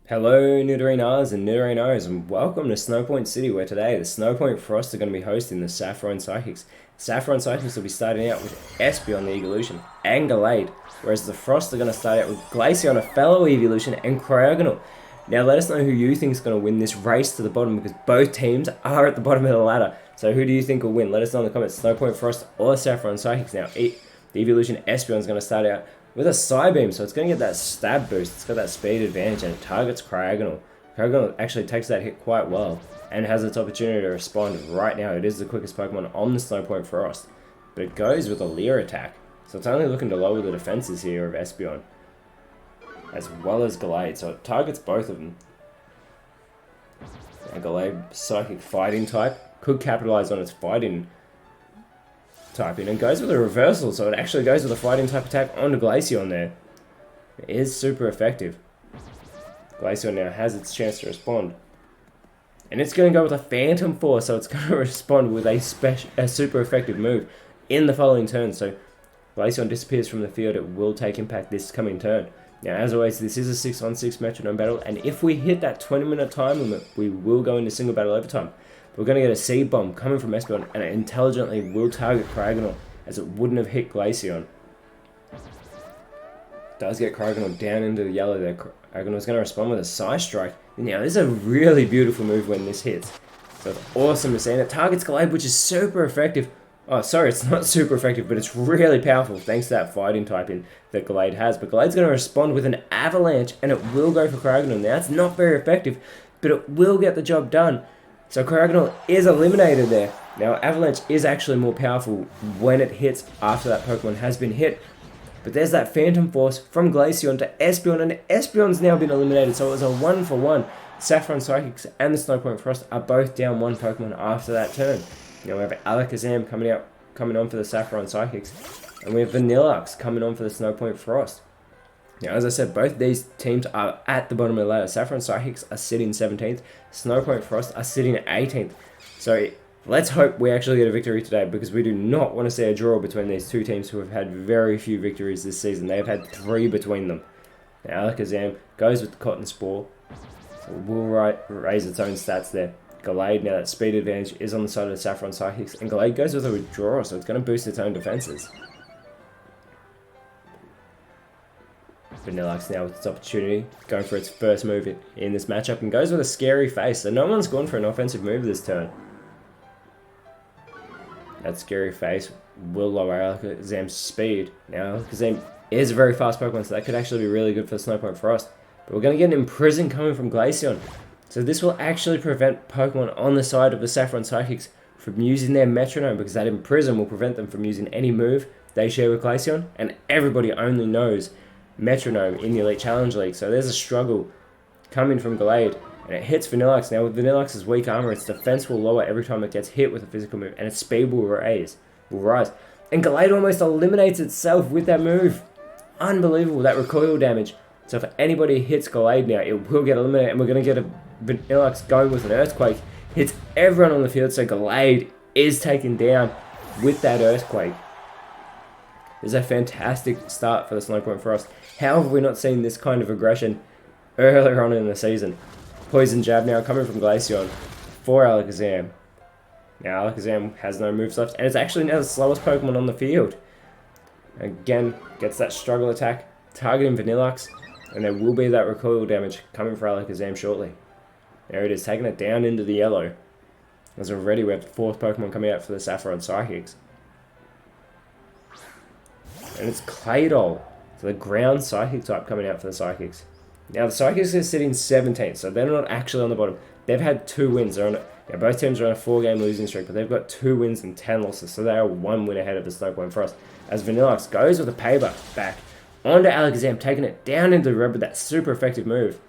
Hello Nidorinas and Nidorinos, and welcome to Snowpoint City, where today the Snowpoint Frost are going to be hosting the Saffron Psychics. Saffron Psychics will be starting out with Espeon the Evolution and Gallade, whereas the Frost are going to start out with Glaceon, a fellow Evolution, and Cryogonal. Now let us know who you think is going to win this race to the bottom, because both teams are at the bottom of the ladder. So who do you think will win? Let us know in the comments, Snowpoint Frost or Saffron Psychics. Now the Evolution Espeon is going to start out with a Psybeam, so it's going to get that stab boost. It's got that speed advantage and it targets Cryogonal. Cryogonal actually takes that hit quite well and has its opportunity to respond right now. It is the quickest Pokemon on the Snowpoint Frost, but it goes with a Leer attack, so it's only looking to lower the defenses here of Espeon as well as Gallade, so it targets both of them. And Gallade, Psychic Fighting type, could capitalize on its fighting typing and goes with a reversal, so it actually goes with a fighting type attack onto Glaceon there. It is super effective. Glaceon now has its chance to respond, and it's going to go with a Phantom Force, so it's going to respond with a super effective move in the following turn. So Glaceon disappears from the field. It will take impact this coming turn. Now, as always, this is a 6-on-6 Metronome battle, and if we hit that 20-minute time limit, we will go into single battle overtime. We're going to get a Seed Bomb coming from Espeon, and it intelligently will target Cryogonal, as it wouldn't have hit Glaceon. Does get Cryogonal down into the yellow there. Cryogonal is going to respond with a Psy Strike. Now, this is a really beautiful move when this hits. So it's awesome to see, and it targets Gallade, which is super effective. Oh, sorry, it's not super effective, but it's really powerful thanks to that fighting typing that Gallade has. But Gallade's going to respond with an Avalanche, and it will go for Cryogonal. Now, it's not very effective, but it will get the job done. So Cryogonal is eliminated there. Now, Avalanche is actually more powerful when it hits after that Pokemon has been hit. But there's that Phantom Force from Glaceon to Espeon, and Espeon's now been eliminated, so it was a 1-for-1. Saffron Psychics and the Snowpoint Frost are both down one Pokemon after that turn. Now we have Alakazam coming on for the Saffron Psychics, and we have Vanilluxe coming on for the Snowpoint Frost. Now, as I said, both these teams are at the bottom of the ladder. Saffron Psychics are sitting 17th. Snowpoint Frost are sitting at 18th. So let's hope we actually get a victory today, because we do not want to see a draw between these two teams who have had very few victories this season. They have had 3 between them. Now, Alakazam goes with the Cotton Spore, so we'll raise its own stats there. Gallade, now that speed advantage is on the side of the Saffron Psychics, and Gallade goes with a withdrawal, so it's going to boost its own defenses. Vanilluxe now with its opportunity, going for its first move in this matchup, and goes with a Scary Face, so no one's gone for an offensive move this turn. That Scary Face will lower Alakazam's speed. Now, Alakazam is a very fast Pokemon, so that could actually be really good for the Snowpoint Frost. But we're going to get an Imprison coming from Glaceon, so this will actually prevent Pokemon on the side of the Saffron Psychics from using their Metronome, because that Imprison will prevent them from using any move they share with Glaceon, and everybody only knows Metronome in the Elite Challenge League. So there's a struggle coming from Gallade, and it hits Vanilluxe. Now with Vanilluxe's weak armor, its defense will lower every time it gets hit with a physical move, and its speed will rise. And Gallade almost eliminates itself with that move. Unbelievable, that recoil damage. So if anybody hits Gallade now, it will get eliminated, and we're going to get a Vanilluxe going with an Earthquake. Hits everyone on the field, so Gallade is taken down with that Earthquake. This is a fantastic start for the Snowpoint Frost. How have we not seen this kind of aggression earlier on in the season? Poison Jab now coming from Glaceon for Alakazam. Now Alakazam has no moves left, and it's actually now the slowest Pokemon on the field. Again, gets that struggle attack, targeting Vanilluxe, and there will be that recoil damage coming for Alakazam shortly. There it is, taking it down into the yellow. As already we have the 4th Pokemon coming out for the Saffron Psychics. And it's Claydol, so the ground Psychic type coming out for the Psychics. Now the Psychics are sitting 17th, so they're not actually on the bottom. They've had 2 wins. Both teams are on a 4-game losing streak, but they've got 2 wins and 10 losses, so they are 1 win ahead of the Snowpoint Frost. As Vanilluxe goes with a payback back onto Alakazam, taking it down into the red with that super effective move.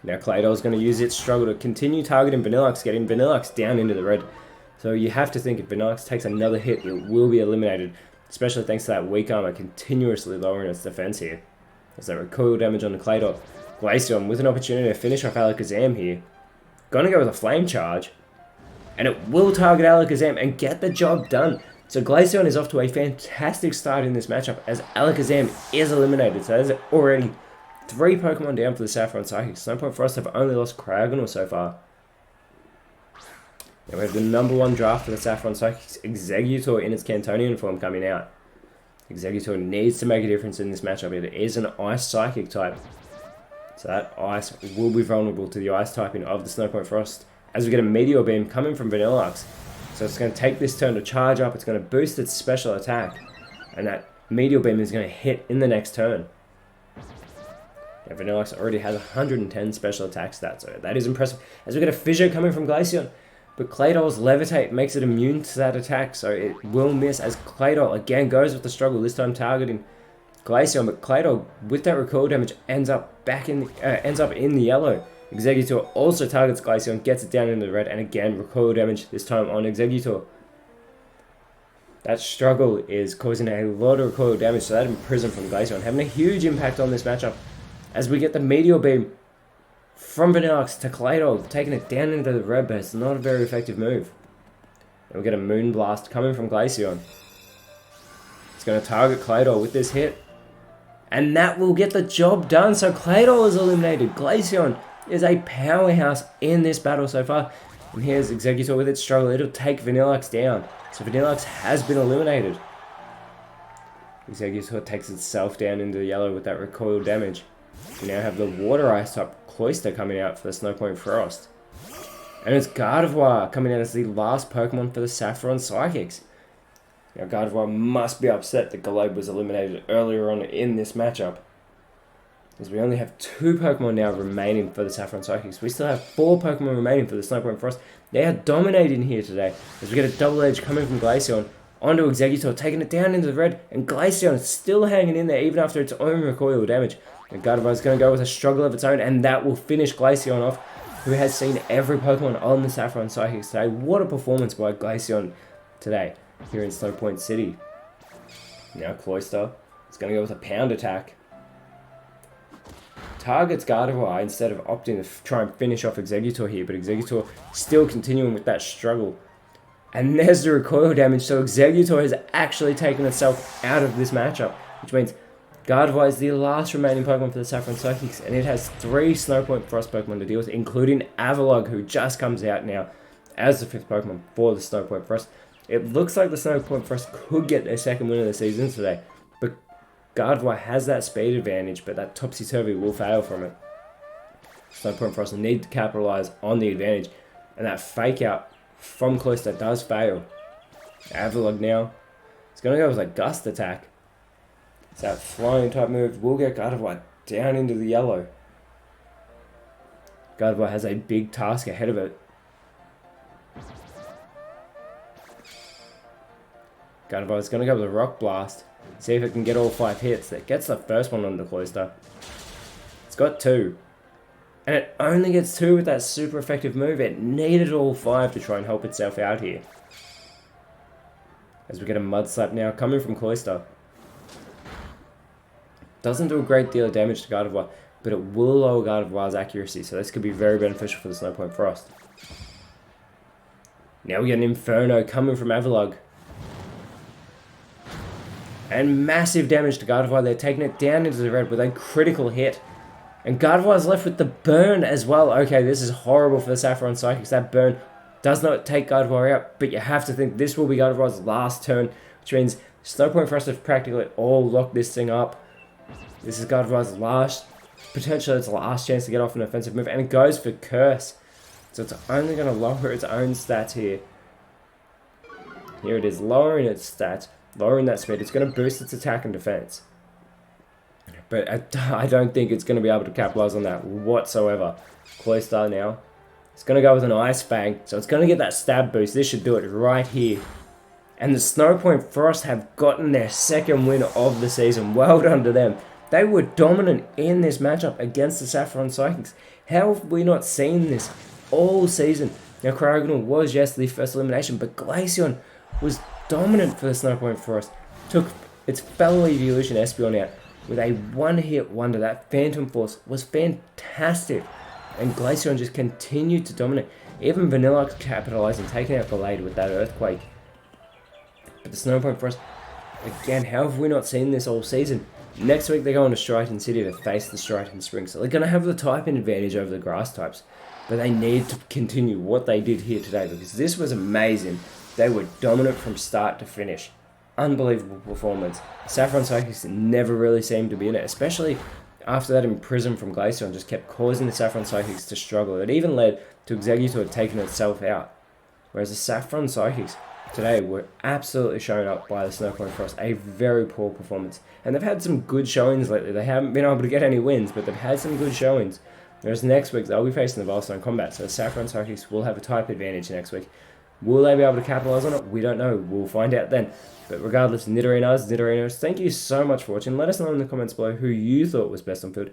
Now Claydol is going to use its struggle to continue targeting Vanilluxe, getting Vanilluxe down into the red. So you have to think if Vanilluxe takes another hit, it will be eliminated, especially thanks to that weak armor continuously lowering its defense here. There's that recoil damage on the Claydol. Glaceon with an opportunity to finish off Alakazam here. Gonna go with a Flame Charge, and it will target Alakazam and get the job done. So Glaceon is off to a fantastic start in this matchup, as Alakazam is eliminated. So there's already 3 Pokemon down for the Saffron Psychics. Snowpoint Frost have only lost Cryogonal so far. Now we have the #1 draft for the Saffron Psychics, Exeggutor in its Cantonian form coming out. Exeggutor needs to make a difference in this matchup. It is an Ice Psychic type. So that Ice will be vulnerable to the Ice typing of the Snowpoint Frost. As we get a Meteor Beam coming from Vanilluxe. So it's going to take this turn to charge up. It's going to boost its special attack. And that Meteor Beam is going to hit in the next turn. Yeah, Vanilluxe already has 110 special attack stats. So that is impressive. As we get a Fissure coming from Glaceon. But Claydol's Levitate makes it immune to that attack, so it will miss as Claydol again goes with the struggle, this time targeting Glaceon. But Claydol, with that recoil damage, ends up in the yellow. Exeggutor also targets Glaceon, gets it down into the red, and again recoil damage, this time on Exeggutor. That struggle is causing a lot of recoil damage, so that Imprison from Glaceon having a huge impact on this matchup. As we get the Meteor Beam from Vanilluxe to Claydol, taking it down into the red, but it's not a very effective move. And we get a Moonblast coming from Glaceon. It's going to target Claydol with this hit. And that will get the job done. So Claydol is eliminated. Glaceon is a powerhouse in this battle so far. And here's Exeggutor with its struggle. It'll take Vanilluxe down. So Vanilluxe has been eliminated. Exeggutor takes itself down into the yellow with that recoil damage. We now have the Water Ice type Cloyster coming out for the Snowpoint Frost. And it's Gardevoir coming out as the last Pokemon for the Saffron Psychics. Now Gardevoir must be upset that Galope was eliminated earlier on in this matchup, as we only have 2 Pokemon now remaining for the Saffron Psychics. We still have 4 Pokemon remaining for the Snowpoint Frost. They are dominating here today, as we get a Double Edge coming from Glaceon onto Exeggutor, taking it down into the red, and Glaceon is still hanging in there even after its own recoil damage. And Gardevoir is going to go with a struggle of its own, and that will finish Glaceon off, who has seen every Pokemon on the Saffron Psychics today. What a performance by Glaceon today here in Snowpoint City. Now Cloyster is going to go with a Pound Attack. Targets Gardevoir instead of opting to try and finish off Exeggutor here, but Exeggutor still continuing with that struggle. And there's the recoil damage, so Exeggutor has actually taken itself out of this matchup, which means Gardevoir is the last remaining Pokemon for the Saffron Psychics, and it has 3 Snowpoint Frost Pokemon to deal with, including Avalugg, who just comes out now as the 5th Pokemon for the Snowpoint Frost. It looks like the Snowpoint Frost could get their 2nd win of the season today, but Gardevoir has that speed advantage, but that Topsy-Turvy will fail from it. Snowpoint Frost need to capitalize on the advantage, and that Fake Out from Cloyster does fail. Avalugg now, it's going to go with a Gust Attack. So that flying type move will get Gardevoir down into the yellow. Gardevoir has a big task ahead of it. Gardevoir is going to go with a Rock Blast. See if it can get all 5 hits. That gets the first one on the Cloyster. It's got 2. And it only gets 2 with that super effective move. It needed all 5 to try and help itself out here. As we get a Mud Slap now coming from Cloyster. Doesn't do a great deal of damage to Gardevoir, but it will lower Gardevoir's accuracy, so this could be very beneficial for the Snowpoint Frost. Now we get an Inferno coming from Avalugg. And massive damage to Gardevoir. They're taking it down into the red with a critical hit. And Gardevoir's left with the burn as well. Okay, this is horrible for the Saffron Psychics. That burn does not take Gardevoir out, but you have to think this will be Gardevoir's last turn, which means Snowpoint Frost have practically all locked this thing up. This is Gardevoir's potentially its last chance to get off an offensive move, and it goes for Curse. So it's only going to lower its own stats here. Here it is, lowering its stats, lowering that speed. It's going to boost its attack and defense. But I don't think it's going to be able to capitalize on that whatsoever. Cloyster now. It's going to go with an Ice Fang, so it's going to get that stab boost. This should do it right here. And the Snowpoint Frost have gotten their 2nd win of the season. Well done to them. They were dominant in this matchup against the Saffron Psychics. How have we not seen this all season? Now, Cryogonal was, yes, the first elimination, but Glaceon was dominant for the Snowpoint Frost. Took its fellow Evolution Espeon out with a one-hit wonder. That Phantom Force was fantastic. And Glaceon just continued to dominate. Even Vanilluxe capitalizing, taking out Gallade with that Earthquake. But the Snowpoint Frost, again, how have we not seen this all season? Next week, they go on to Striaton City to face the Striaton Spring. So they're going to have the typing advantage over the grass types. But they need to continue what they did here today because this was amazing. They were dominant from start to finish. Unbelievable performance. Saffron Psychics never really seemed to be in it, especially after that Imprison from Glaceon just kept causing the Saffron Psychics to struggle. It even led to Exeggutor taking itself out. Whereas the Saffron Psychics today were absolutely shown up by the Snowpoint Frost. A very poor performance. And they've had some good showings lately. They haven't been able to get any wins, but they've had some good showings. Whereas next week, they'll be facing the Veilstone Combat. So the Saffron Psychics will have a type advantage next week. Will they be able to capitalize on it? We don't know. We'll find out then. But regardless, Nidorinos, thank you so much for watching. Let us know in the comments below who you thought was best on field.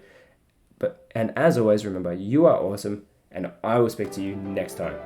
And as always, remember, you are awesome, and I will speak to you next time.